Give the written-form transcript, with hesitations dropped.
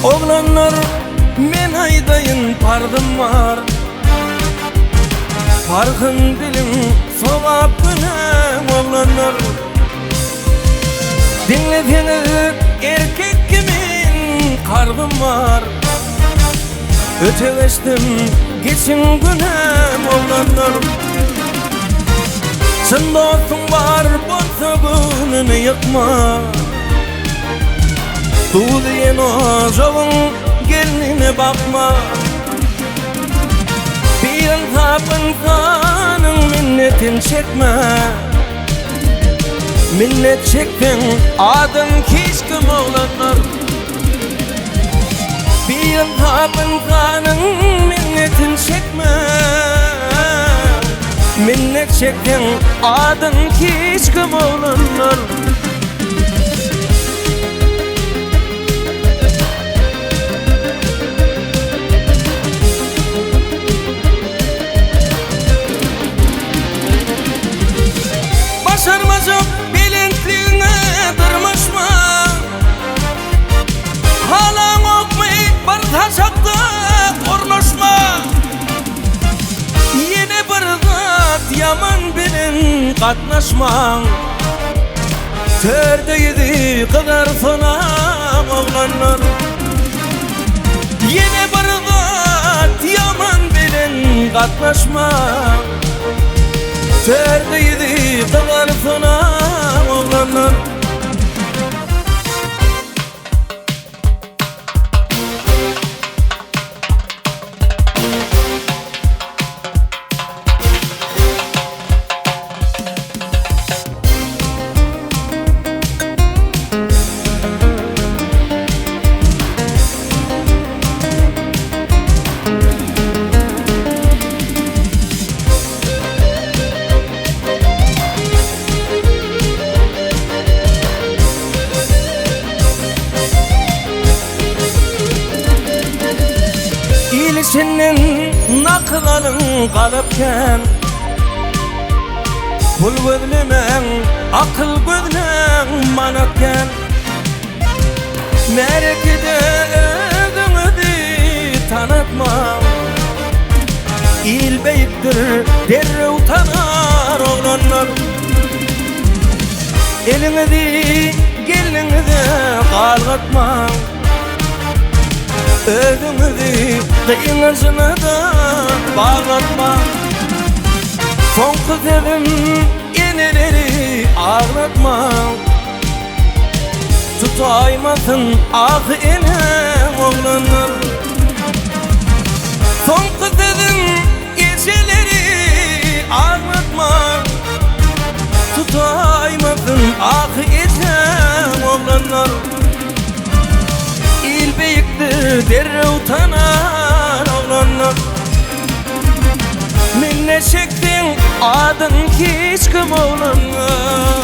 Oğlanlar men aydayın pardım var, parkın dilim soğap günem. Oğlanlar dinlediniz erkek kimin kardım var, öteleştim geçin günem. Oğlanlar sen dostum var bolsa bununu yıkma, Tuğdiyen o jolun geline bakma. Bir tapın kanın minnetin çekme, minnet çektin adın kişkim. Oğlanlar bir tapın kanın minnetin çekme, minnet çektin adın kişkim. Oğlanlar başarmacım bilintliğine durmuşma, halan okmayıp bir taşakta kornuşma. Yine bir zat yaman bilin katnaşma, tördeydi kadar sona. Oğlanlar yine bir zat yaman bilin katnaşma, tördeydi kadar sona. Oğlanlar senin nakların kalıpken, pul gözlümen akıl gözlüm manatken, merekide özünüzü tanıtma, il beyiktir derre utanar. Oğlanlar elinizi gelinize kalgatma, özünüzü kıyınızına da bağlatma. Son kız evim yeneleri ağlatma, tutaymasın ah enem. Oğlanlar son kız evim geceleri ağlatma, tutaymasın ah enem. Oğlanlar il beyiktir derre utanar. Oğlanlar minnet çektin adın kişkim. Oğlanlar